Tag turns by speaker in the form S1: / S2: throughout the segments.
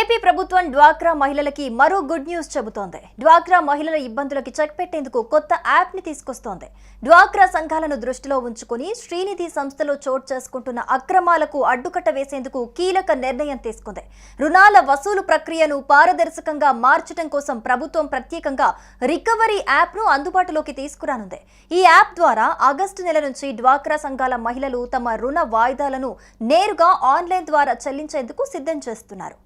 S1: AP ప్రభుత్వం డ్వాక్రా మహిళలకి మరో గుడ్ న్యూస్ చెబుతోంది. డ్వాక్రా మహిళల ఇబ్బందులకి చెక్ పెట్టేందుకు కొత్త యాప్ ని తీసుకొస్తోంది. డ్వాక్రా సంఘాలను దృష్టిలో ఉంచుకుని శ్రీనిధి సంస్థలో చోటు చేసుకుంటున్న అక్రమాలకు అడ్డుకట్ట వేసేందుకు కీలక నిర్ణయం తీసుకుంది. రుణాల వసూలు ప్రక్రియను పారదర్శకంగా మార్చడం కోసం ప్రభుత్వం ప్రత్యేకంగా రికవరీ యాప్ ను అందుబాటులోకి తీసుకురానుంది. ఈ యాప్ ద్వారా ఆగస్టు నెల నుంచి డ్వాక్రా సంఘాల మహిళలు తమ రుణ వాయిదాలను నేరుగా ఆన్లైన్ ద్వారా చెల్లించేందుకు సిద్ధం చేస్తున్నారు.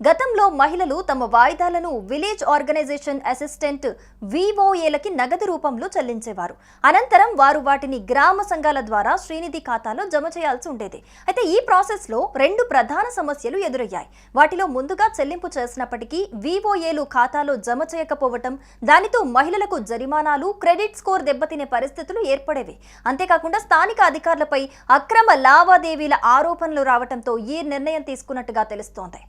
S1: గతంలో మహిళలు తమ వాయిదాలను విలేజ్ ఆర్గనైజేషన్ అసిస్టెంట్ విఓఏలకి నగదు రూపంలో చెల్లించేవారు. అనంతరం వారు వాటిని గ్రామ సంఘాల ద్వారా శ్రీనిధి ఖాతాలో జమ చేయాల్సి ఉండేది. అయితే ఈ ప్రాసెస్ లో రెండు ప్రధాన సమస్యలు ఎదురయ్యాయి. వాటిలో ముందుగా చెల్లింపు చేసినప్పటికీ విఓఏలు ఖాతాలో జమ చేయకపోవటం, దానితో మహిళలకు జరిమానాలు, క్రెడిట్ స్కోర్ దెబ్బతినే పరిస్థితులు ఏర్పడేవి. అంతేకాకుండా స్థానిక అధికారులపై అక్రమ లావాదేవీల ఆరోపణలు రావడంతో ఈ నిర్ణయం తీసుకున్నట్టుగా తెలుస్తోంది.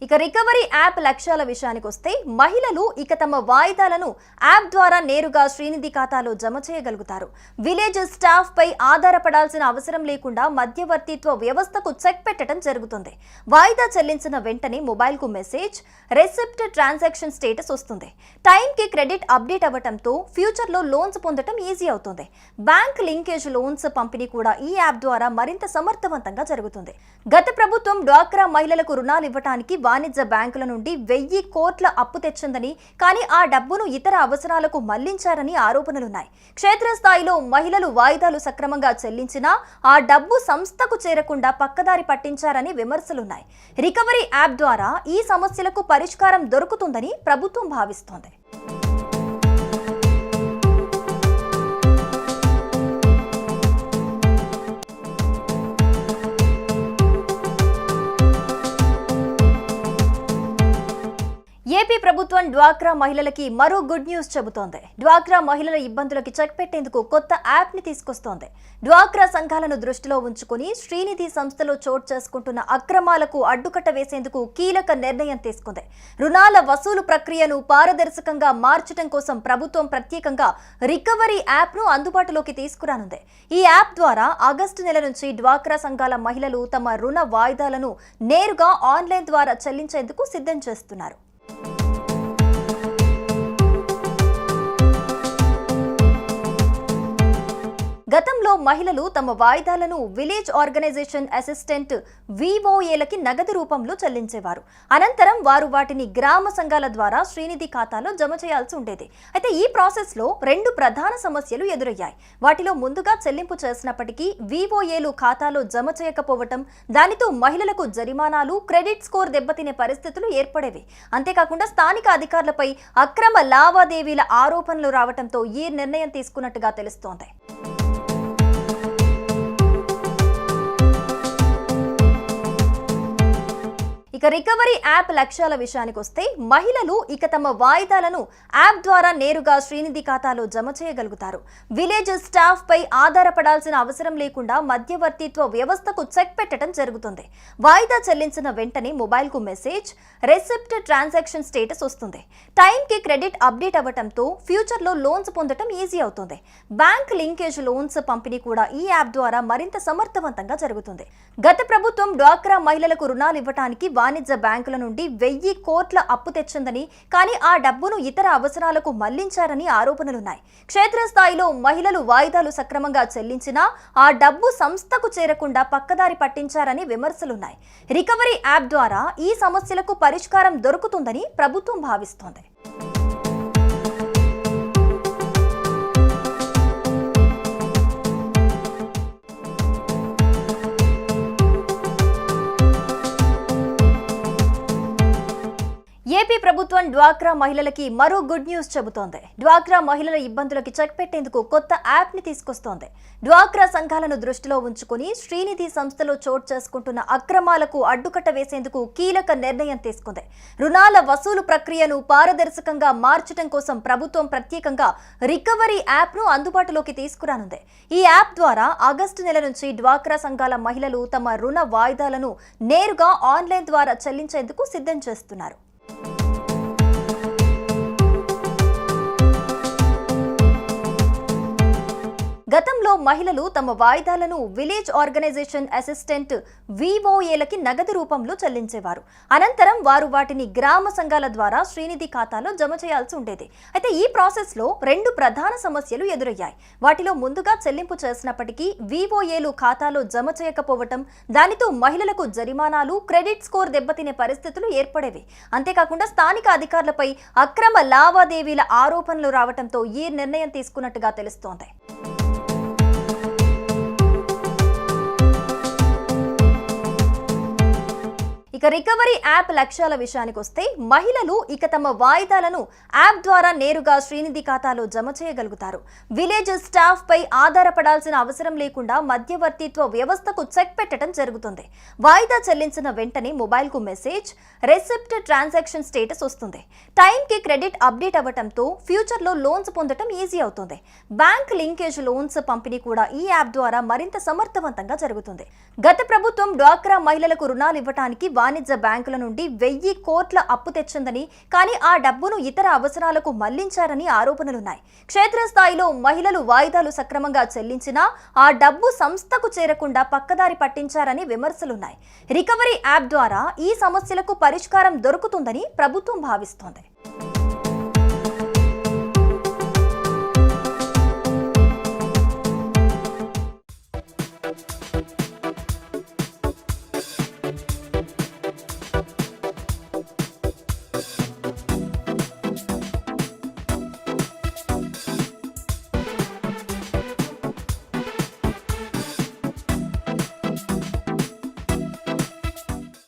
S1: ఇక రికవరీ యాప్ లక్ష్యాల విషయానికి వస్తే మహిళలు ఇక తమ వాయిదాలను యాప్ ద్వారా నేరుగా శ్రీనిధి ఖాతాలో జమ చేయగలుగుతారు. విలేజ్ స్టాఫ్ పై ఆధారపడాల్సిన అవసరం లేకుండా మధ్యవర్తిత్వ వ్యవస్థకు చెక్ పెట్టడం జరుగుతుంది. వాయిదా చెల్లించిన వెంటనే మొబైల్ కు మెసేజ్, రెసిప్ట్, ట్రాన్సాక్షన్ స్టేటస్ వస్తుంది. టైంకి క్రెడిట్ అప్డేట్ అవ్వడంతో ఫ్యూచర్ లో లోన్స్ పొందడం ఈజీ అవుతుంది. బ్యాంక్ లింకేజ్ లోన్స్ పంపిణీ కూడా ఈ యాప్ ద్వారా మరింత సమర్థవంతంగా జరుగుతుంది. గత ప్రభుత్వం డ్వాక్రా మహిళలకు రుణాలు ఇవ్వడానికి వాణిజ్య బ్యాంకుల నుండి 1000 కోట్ల అప్పు తెచ్చిందని, కానీ ఆ డబ్బును ఇతర అవసరాలకు మళ్లించారని ఆరోపణలున్నాయి. క్షేత్రస్థాయిలో మహిళలు వాయిదాలు సక్రమంగా చెల్లించినా ఆ డబ్బు సంస్థకు చేరకుండా పక్కదారి పట్టించారని విమర్శలున్నాయి. రికవరీ యాప్ ద్వారా ఈ సమస్యలకు పరిష్కారం దొరుకుతుందని ప్రభుత్వం భావిస్తోంది. ఏపీ ప్రభుత్వం డ్వాక్రా మహిళలకి మరో గుడ్ న్యూస్ చెబుతోంది. డ్వాక్రా మహిళల ఇబ్బందులకి చెక్ పెట్టేందుకు కొత్త యాప్ ని తీసుకొస్తోంది. డ్వాక్రా సంఘాలను దృష్టిలో ఉంచుకుని శ్రీనిధి సంస్థలో చోటు చేసుకుంటున్న అక్రమాలకు అడ్డుకట్ట వేసేందుకు కీలక నిర్ణయం తీసుకుంది. రుణాల వసూలు ప్రక్రియను పారదర్శకంగా మార్చడం కోసం ప్రభుత్వం ప్రత్యేకంగా రికవరీ యాప్ ను అందుబాటులోకి తీసుకురానుంది. ఈ యాప్ ద్వారా ఆగస్టు నెల నుంచి డ్వాక్రా సంఘాల మహిళలు తమ రుణ వాయిదాలను నేరుగా ఆన్లైన్ ద్వారా చెల్లించేందుకు సిద్ధం చేస్తున్నారు. గతంలో మహిళలు తమ వాయిదాలను విలేజ్ ఆర్గనైజేషన్ అసిస్టెంట్ విఓఏలకి నగదు రూపంలో చెల్లించేవారు. అనంతరం వారు వాటిని గ్రామ సంఘాల ద్వారా శ్రీనిధి ఖాతాలో జమ చేయాల్సి ఉండేది. అయితే ఈ ప్రాసెస్ లో రెండు ప్రధాన సమస్యలు ఎదురయ్యాయి. వాటిలో ముందుగా చెల్లింపు చేసినప్పటికీ విఓఏలు ఖాతాలో జమ చేయకపోవటం, దానితో మహిళలకు జరిమానాలు, క్రెడిట్ స్కోర్ దెబ్బతినే పరిస్థితులు ఏర్పడేవి. అంతేకాకుండా స్థానిక అధికారులపై అక్రమ లావాదేవీల ఆరోపణలు రావడంతో ఈ నిర్ణయం తీసుకున్నట్టుగా తెలుస్తోంది. ఇక రికవరీ యాప్ లక్ష్యాల విషయానికి వస్తే మహిళలు ఇక తమ వాయిదాలను యాప్ ద్వారా నేరుగా శ్రీనిధి ఖాతాలో జమ చేయగలుగుతారు. విలేజ్ స్టాఫ్ పై ఆధారపడాల్సిన అవసరం లేకుండా మధ్యవర్తిత్వ వ్యవస్థకు చెక్ పెట్టడం జరుగుతుంది. వాయిదా చెల్లించిన వెంటనే మొబైల్ కు మెసేజ్, రెసిప్ట్, ట్రాన్సాక్షన్ స్టేటస్ వస్తుంది. టైంకి క్రెడిట్ అప్డేట్ అవ్వడంతో ఫ్యూచర్ లో లోన్స్ పొందడం ఈజీ అవుతుంది. బ్యాంక్ లింకేజ్ లోన్స్ పంపిణీ కూడా ఈ యాప్ ద్వారా మరింత సమర్థవంతంగా జరుగుతుంది. గత ప్రభుత్వం డ్వాక్రా మహిళలకు రుణాలు ఇవ్వడానికి వాణిజ్య బ్యాంకుల నుండి 1000 కోట్ల అప్పు తెచ్చిందని, కానీ ఆ డబ్బును ఇతర అవసరాలకు మళ్లించారని ఆరోపణలున్నాయి. క్షేత్రస్థాయిలో మహిళలు వాయిదాలు సక్రమంగా చెల్లించినా ఆ డబ్బు సంస్థకు చేరకుండా పక్కదారి పట్టించారని విమర్శలున్నాయి. రికవరీ యాప్ ద్వారా ఈ సమస్యలకు పరిష్కారం దొరుకుతుందని ప్రభుత్వం భావిస్తోంది. ఏపీ ప్రభుత్వం డ్వాక్రా మహిళలకి మరో గుడ్ న్యూస్ చెబుతోంది. డ్వాక్రా మహిళల ఇబ్బందులకి చెక్ పెట్టేందుకు కొత్త యాప్ ని తీసుకొస్తోంది. డ్వాక్రా సంఘాలను దృష్టిలో ఉంచుకుని శ్రీనిధి సంస్థలో చోటు చేసుకుంటున్న అక్రమాలకు అడ్డుకట్ట వేసేందుకు కీలక నిర్ణయం తీసుకుంది. రుణాల వసూలు ప్రక్రియను పారదర్శకంగా మార్చడం కోసం ప్రభుత్వం ప్రత్యేకంగా రికవరీ యాప్ ను అందుబాటులోకి తీసుకురానుంది. ఈ యాప్ ద్వారా ఆగస్టు నెల నుంచి డ్వాక్రా సంఘాల మహిళలు తమ రుణ వాయిదాలను నేరుగా ఆన్లైన్ ద్వారా చెల్లించేందుకు సిద్ధం చేస్తున్నారు. గతంలో మహిళలు తమ వాయిదాలను విలేజ్ ఆర్గనైజేషన్ అసిస్టెంట్ విఓఏలకి నగదు రూపంలో చెల్లించేవారు. అనంతరం వారు వాటిని గ్రామ సంఘాల ద్వారా శ్రీనిధి ఖాతాలో జమ చేయాల్సి ఉండేది. అయితే ఈ ప్రాసెస్ లో రెండు ప్రధాన సమస్యలు ఎదురయ్యాయి. వాటిలో ముందుగా చెల్లింపు చేసినప్పటికీ విఓఏలు ఖాతాలో జమ చేయకపోవటం, దానితో మహిళలకు జరిమానాలు, క్రెడిట్ స్కోర్ దెబ్బతినే పరిస్థితులు ఏర్పడేవి. అంతేకాకుండా స్థానిక అధికారులపై అక్రమ లావాదేవీల ఆరోపణలు రావడంతో ఈ నిర్ణయం తీసుకున్నట్టుగా తెలుస్తోంది. ఇక రికవరీ యాప్ లక్ష్యాల విషయానికి వస్తే మహిళలు ఇక తమ వాయిదాలను యాప్ ద్వారా నేరుగా శ్రీనిధి ఖాతాలో జమ చేయగలుగుతారు. విలేజ్ స్టాఫ్ పై ఆధారపడాల్సిన అవసరం లేకుండా మధ్యవర్తిత్వ వ్యవస్థకు చెక్ పెట్టడం జరుగుతుంది. వాయిదా చెల్లించిన వెంటనే మొబైల్ కు మెసేజ్, రెసిప్ట్, ట్రాన్సాక్షన్ స్టేటస్ వస్తుంది. టైంకి క్రెడిట్ అప్డేట్ అవ్వడంతో ఫ్యూచర్ లో లోన్స్ పొందడం ఈజీ అవుతుంది. బ్యాంక్ లింకేజ్ లోన్స్ పంపిణీ కూడా ఈ యాప్ ద్వారా మరింత సమర్థవంతంగా జరుగుతుంది. గత ప్రభుత్వం డ్వాక్రా మహిళలకు రుణాలు ఇవ్వడానికి వాణిజ్య బ్యాంకుల నుండి 1000 కోట్ల అప్పు తెచ్చిందని, కానీ ఆ డబ్బును ఇతర అవసరాలకు మళ్లించారని ఆరోపణలున్నాయి. క్షేత్రస్థాయిలో మహిళలు వాయిదాలు సక్రమంగా చెల్లించినా ఆ డబ్బు సంస్థకు చేరకుండా పక్కదారి పట్టించారని విమర్శలున్నాయి. రికవరీ యాప్ ద్వారా ఈ సమస్యలకు పరిష్కారం దొరుకుతుందని ప్రభుత్వం భావిస్తోంది.